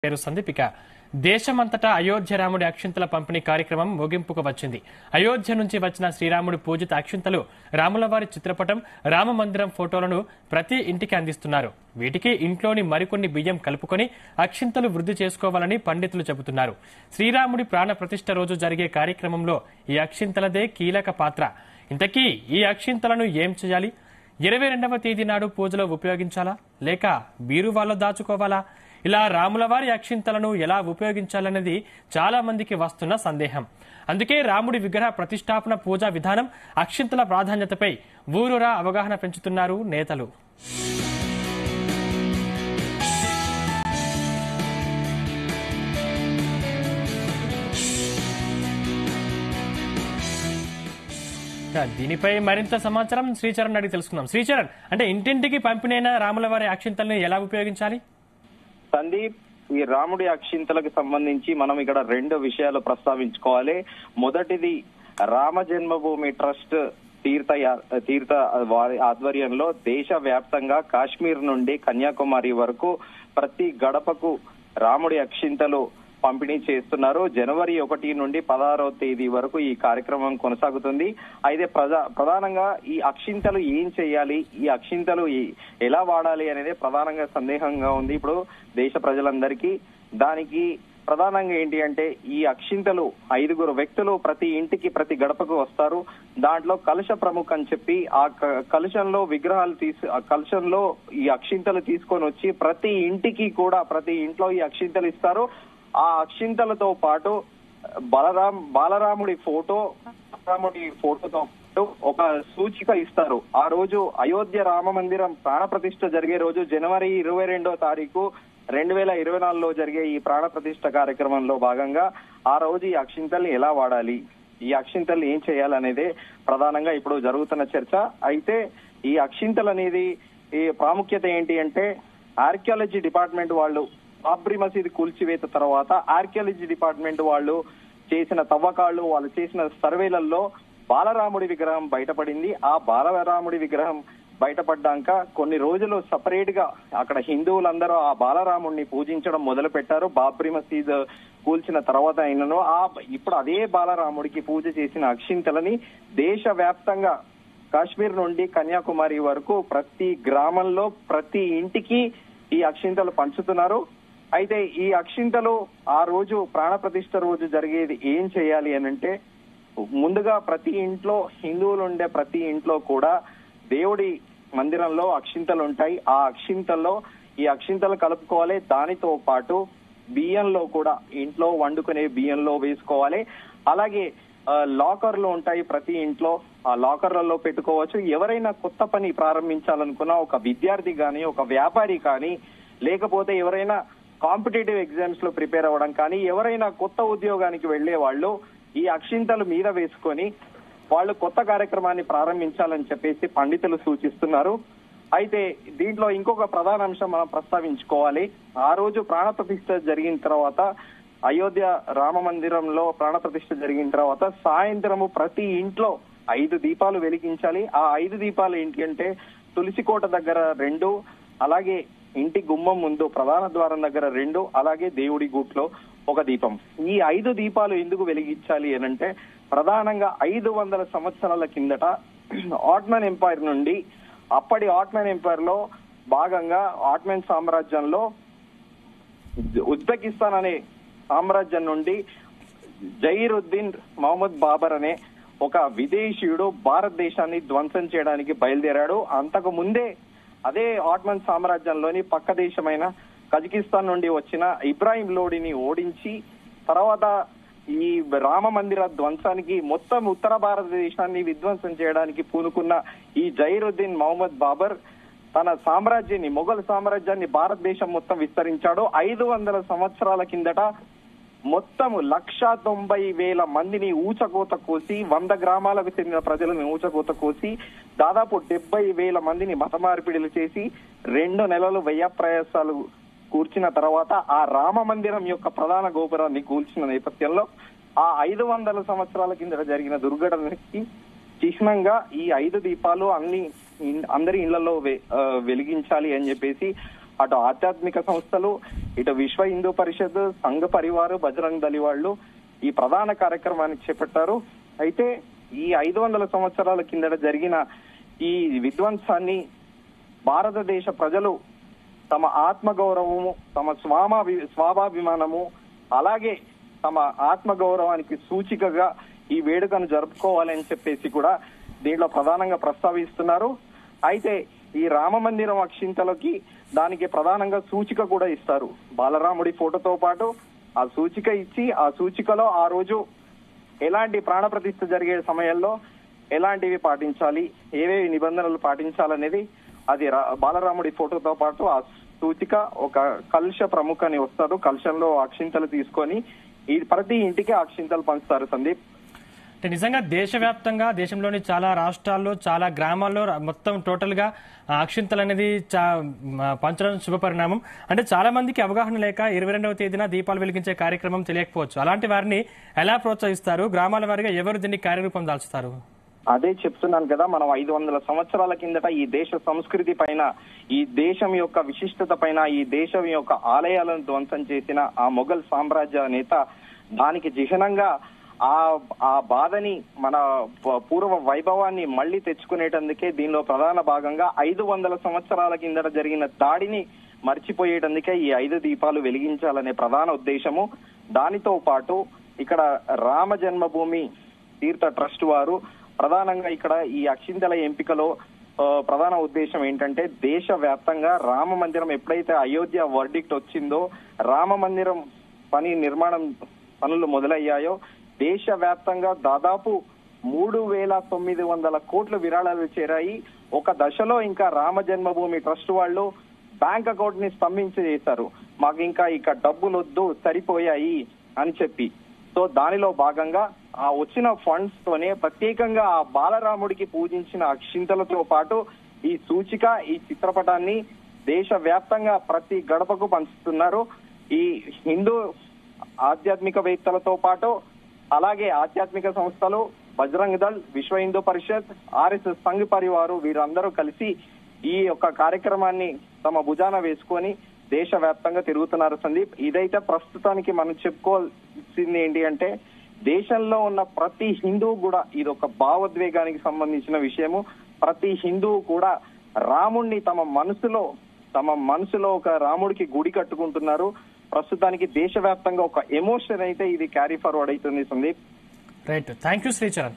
పేరు సందీపిక. దేశమంతటా అయోధ్య రాముడి అక్షింతల పంపిణీ కార్యక్రమం ముగింపుకు వచ్చింది. అయోధ్య నుంచి వచ్చిన శ్రీరాముడి పూజిత అక్షింతలు, రాములవారి చిత్రపటం, రామ మందిరం ఫోటోలను ప్రతి ఇంటికి అందిస్తున్నారు. వీటికి ఇంట్లోని మరికొన్ని బియ్యం కలుపుకొని అక్షింతలు వృద్ధి చేసుకోవాలని పండితులు చెబుతున్నారు. శ్రీరాముడి ప్రాణ ప్రతిష్ఠ రోజు జరిగే కార్యక్రమంలో ఈ అక్షింతలదే కీలక పాత్ర. ఇంతకీ ఈ అక్షింతలను ఏం చేయాలి? 22వ తేదీ నాడు పూజలో ఉపయోగించాలా, లేక బీరువాలో దాచుకోవాలా? ఇలా రాములవారి అక్షింతలను ఎలా ఉపయోగించాలనేది చాలా మందికి వస్తున్న సందేహం. అందుకే రాముడి విగ్రహ ప్రతిష్టాపన పూజా విధానం, అక్షింతల ప్రాధాన్యతపై ఊరూరా అవగాహన పెంచుతున్నారు నేతలు. దీనిపై మరింత సమాచారం శ్రీచరణ్ అడిగి తెలుసుకుందాం. శ్రీచరణ్, అంటే ఇంటింటికి పంపిణైన రాములవారి అక్షింతలను ఎలా ఉపయోగించాలి? సందీప్, ఈ రాముడి అక్షింతలకు సంబంధించి మనం ఇక్కడ రెండు విషయాలు ప్రస్తావించుకోవాలి. మొదటిది, రామ జన్మభూమి ట్రస్ట్ తీర్థ వారి ఆధ్వర్యంలో దేశవ్యాప్తంగా కాశ్మీర్ నుండి కన్యాకుమారి వరకు ప్రతి గడపకు రాముడి అక్షింతలు పంపిణీ చేస్తున్నారు. జనవరి 1 నుండి 16వ తేదీ వరకు ఈ కార్యక్రమం కొనసాగుతుంది. అయితే ప్రధానంగా ఈ అక్షింతలు ఏం చేయాలి, ఈ అక్షింతలు ఎలా వాడాలి అనేది ప్రధానంగా సందేహంగా ఉంది ఇప్పుడు దేశ ప్రజలందరికీ. దానికి ప్రధానంగా ఏంటి అంటే, ఈ అక్షింతలు 5 వ్యక్తులు ప్రతి ఇంటికి ప్రతి గడపకు వస్తారు. దాంట్లో కలశ ప్రముఖ అని చెప్పి ఆ కలశంలో కలశంలో ఈ అక్షింతలు తీసుకొని వచ్చి ప్రతి ఇంటికి కూడా ప్రతి ఇంట్లో ఈ అక్షింతలు ఇస్తారు. ఆ అక్షింతలతో పాటు బాలరాముడి ఫోటోతో పాటు ఒక సూచిక ఇస్తారు. ఆ రోజు అయోధ్య రామ మందిరం ప్రాణ ప్రతిష్ఠ జరిగే రోజు జనవరి 22వ తారీఖు 2024లో జరిగే ఈ ప్రాణ ప్రతిష్ఠ కార్యక్రమంలో భాగంగా ఆ రోజు ఈ అక్షింతల్ని ఎలా వాడాలి, ఈ అక్షింతల్ని ఏం చేయాలనేదే ప్రధానంగా ఇప్పుడు జరుగుతున్న చర్చ. అయితే ఈ అక్షింతలు అనేది ఈ ప్రాముఖ్యత ఏంటి అంటే, ఆర్కియాలజీ డిపార్ట్మెంట్ వాళ్ళు బాబ్రీ మసీదు కూల్చివేత తర్వాత ఆర్కియాలజీ డిపార్ట్మెంట్ వాళ్ళు చేసిన తవ్వకాలు, వాళ్ళు చేసిన సర్వేలలో బాలరాముడి విగ్రహం బయటపడింది. ఆ బాలరాముడి విగ్రహం బయటపడ్డాక కొన్ని రోజులు సపరేట్ గా అక్కడ హిందువులందరూ ఆ బాలరాముడిని పూజించడం మొదలు పెట్టారు. బాబ్రీ మసీద్ కూల్చిన తర్వాత అయినను ఇప్పుడు అదే బాలరాముడికి పూజ చేసిన అక్షింతలని దేశవ్యాప్తంగా కాశ్మీర్ నుండి కన్యాకుమారి వరకు ప్రతి గ్రామంలో ప్రతి ఇంటికి ఈ అక్షింతలు పంచుతున్నారు. అయితే ఈ అక్షింతలు ఆ రోజు ప్రాణ ప్రతిష్ఠ రోజు జరిగేది ఏం చేయాలి అని అంటే, ముందుగా ప్రతి ఇంట్లో హిందువులు ఉండే ప్రతి ఇంట్లో కూడా దేవుడి మందిరంలో అక్షింతలు ఉంటాయి. ఆ అక్షింతల్లో ఈ అక్షింతలు కలుపుకోవాలి. దానితో పాటు బియ్యంలో కూడా ఇంట్లో వండుకునే బియ్యంలో వేసుకోవాలి. అలాగే లాకర్లు ఉంటాయి ప్రతి ఇంట్లో, ఆ లాకర్లలో పెట్టుకోవచ్చు. ఎవరైనా కొత్త పని ప్రారంభించాలనుకున్నా, ఒక విద్యార్థి కానీ, ఒక వ్యాపారి కానీ, లేకపోతే ఎవరైనా కాంపిటేటివ్ ఎగ్జామ్స్ లో ప్రిపేర్ అవ్వడం కానీ, ఎవరైనా కొత్త ఉద్యోగానికి వెళ్లే వాళ్ళు ఈ అక్షింతలు మీద వేసుకొని వాళ్ళు కొత్త కార్యక్రమాన్ని ప్రారంభించాలని చెప్పేసి పండితులు సూచిస్తున్నారు. అయితే దీంట్లో ఇంకొక ప్రధాన అంశం మనం ప్రస్తావించుకోవాలి. ఆ రోజు ప్రాణ ప్రతిష్ఠ జరిగిన తర్వాత, అయోధ్య రామ మందిరంలో ప్రాణ ప్రతిష్ఠ జరిగిన తర్వాత సాయంత్రము ప్రతి ఇంట్లో 5 దీపాలు వెలిగించాలి. ఆ 5 దీపాలు ఏంటి అంటే, తులసికోట దగ్గర 2, అలాగే ఇంటి గుమ్మం ముందు ప్రధాన ద్వారం దగ్గర 2, అలాగే దేవుడి గూట్లో 1 దీపం. ఈ 5 దీపాలు ఎందుకు వెలిగించాలి అనంటే, ప్రధానంగా 500 సంవత్సరాల కిందట ఆటమన్ ఎంపైర్ నుండి, అప్పటి ఆటమన్ ఎంపైర్ లో భాగంగా ఆటమన్ సామ్రాజ్యంలో ఉజ్బెకిస్తాన్ అనే సామ్రాజ్యం నుండి జహీరుద్దీన్ మహమ్మద్ బాబర్ అనే ఒక విదేశీయుడు భారతదేశాన్ని ధ్వంసం చేయడానికి బయలుదేరాడు. అంతకు ముందే అదే ఆటమన్ సామ్రాజ్యంలోని పక్క దేశమైన కజకిస్తాన్ నుండి వచ్చిన ఇబ్రాహిం లోడిని ఓడించి తర్వాత ఈ రామ మందిర ధ్వంసానికి మొత్తం ఉత్తర భారతదేశాన్ని విధ్వంసం చేయడానికి పూనుకున్న ఈ జహీరుద్దీన్ మహమ్మద్ బాబర్ తన సామ్రాజ్యాన్ని, మొఘల్ సామ్రాజ్యాన్ని భారతదేశం మొత్తం విస్తరించాడు. 500 సంవత్సరాల కిందట మొత్తం 1,90,000 మందిని ఊచకోత కోసి, 100 గ్రామాలకు చెందిన ప్రజలను ఊచకోత కోసి, దాదాపు 70,000 మందిని మత మార్పిడిలు చేసి 2 నెలలు వ్యయప్రయాసాలు కూర్చిన తర్వాత ఆ రామ మందిరం యొక్క ప్రధాన గోపురాన్ని కూల్చిన నేపథ్యంలో ఆ 500 సంవత్సరాల కింద జరిగిన దుర్ఘటనకి చిహ్నంగా ఈ 5 దీపాలు అందరి ఇళ్లలో వెలిగించాలి అని చెప్పేసి అటు ఆధ్యాత్మిక సంస్థలు, ఇటు విశ్వ హిందూ పరిషత్, సంఘ పరివారు, బజరంగ్ దళి వాళ్ళు ఈ ప్రధాన కార్యక్రమాన్ని చేపట్టారు. అయితే ఈ 500 సంవత్సరాల కిందట జరిగిన ఈ విధ్వంసాన్ని భారతదేశ ప్రజలు తమ ఆత్మగౌరవము, తమ స్వాభాభిమానము, అలాగే తమ ఆత్మగౌరవానికి సూచికగా ఈ వేడుకను జరుపుకోవాలని చెప్పేసి కూడా దీంట్లో ప్రధానంగా ప్రస్తావిస్తున్నారు. అయితే ఈ రామ మందిరం అక్షింతలకి దానికి ప్రధానంగా సూచిక కూడా ఇస్తారు. బాలరాముడి ఫోటోతో పాటు ఆ సూచిక ఇచ్చి, ఆ సూచికలో ఆ రోజు ఎలాంటి ప్రాణ ప్రతిష్ఠ జరిగే సమయంలో ఎలాంటివి పాటించాలి, ఏవేవి నిబంధనలు పాటించాలనేది అది బాలరాముడి ఫోటోతో పాటు ఆ సూచిక ఒక కలుష ప్రముఖని వస్తారు. కలుషంలో అక్షింతలు తీసుకొని ఈ ప్రతి ఇంటికి అక్షింతలు పంచుతారు. సందీప్, అంటే నిజంగా దేశవ్యాప్తంగా దేశంలోని చాలా రాష్ట్రాల్లో చాలా గ్రామాల్లో మొత్తం టోటల్ గా అక్షింతలు అనేది పంచడం శుభపరిణామం. అంటే చాలా మందికి అవగాహన లేక 22వ తేదీన దీపాలు వెలిగించే కార్యక్రమం తెలియకపోవచ్చు. అలాంటి వారిని ఎలా ప్రోత్సహిస్తారు? గ్రామాల వారిగా ఎవరు దీన్ని కార్యరూపం దాల్చుతారు? అదే చెప్తున్నాను కదా, మనం 500 సంవత్సరాల కిందట ఈ దేశ సంస్కృతి పైన, ఈ దేశం యొక్క విశిష్టత పైన, ఈ దేశం యొక్క ఆలయాలను ధ్వంసం చేసిన ఆ మొఘల్ సామ్రాజ్య నేత దానికి చిహ్నంగా ఆ బాధని, మన పూర్వ వైభవాన్ని మళ్లీ తెచ్చుకునేటందుకే దీనిలో ప్రధాన భాగంగా 500 సంవత్సరాల కిందట జరిగిన దాడిని మర్చిపోయేటందుకే ఈ 5 దీపాలు వెలిగించాలనే ప్రధాన ఉద్దేశము. దానితో పాటు ఇక్కడ రామ జన్మభూమి తీర్థ ట్రస్ట్ వారు ప్రధానంగా ఇక్కడ ఈ అక్షింతల ఎంపికలో ప్రధాన ఉద్దేశం ఏంటంటే, దేశవ్యాప్తంగా రామ మందిరం ఎప్పుడైతే అయోధ్య వర్డిక్ట్ వచ్చిందో, రామ మందిరం నిర్మాణం పనులు మొదలయ్యాయో, దేశవ్యాప్తంగా దాదాపు 3,900 కోట్ల విరాళాలు చేరాయి. ఒక దశలో ఇంకా రామ జన్మభూమి ట్రస్ట్ వాళ్ళు బ్యాంక్ అకౌంట్ ని స్తంభించి చేశారు. మాకు ఇంకా ఇక డబ్బులు వద్దు, సరిపోయాయి అని చెప్పి. సో దానిలో భాగంగా ఆ వచ్చిన ఫండ్స్ తోనే ప్రత్యేకంగా ఆ బాలరాముడికి పూజించిన అక్షింతలతో పాటు ఈ సూచిక, ఈ చిత్రపటాన్ని దేశవ్యాప్తంగా ప్రతి గడపకు పంచుతున్నారు. ఈ హిందూ ఆధ్యాత్మికవేత్తలతో పాటు అలాగే ఆధ్యాత్మిక సంస్థలు, బజరంగ్ దళ్, విశ్వ హిందూ పరిషత్, ఆర్ఎస్ఎస్ సంఘ్ పరివారు వీరందరూ కలిసి ఈ యొక్క కార్యక్రమాన్ని తమ భుజాన వేసుకొని దేశవ్యాప్తంగా తిరుగుతున్నారు. సందీప్, ఇదైతే ప్రస్తుతానికి మనం చెప్పుకోవాల్సింది ఏంటి అంటే, దేశంలో ఉన్న ప్రతి హిందువు కూడా ఇది ఒక భావోద్వేగానికి సంబంధించిన విషయము. ప్రతి హిందువు కూడా రాముణ్ణి తమ మనసులో ఒక రాముడికి గుడి కట్టుకుంటున్నారు. ప్రస్తుతానికి దేశవ్యాప్తంగా ఒక ఎమోషన్ అయితే ఇది క్యారీ ఫార్వర్డ్ అవుతుంది. Sandeep, right, thank you Sricharan.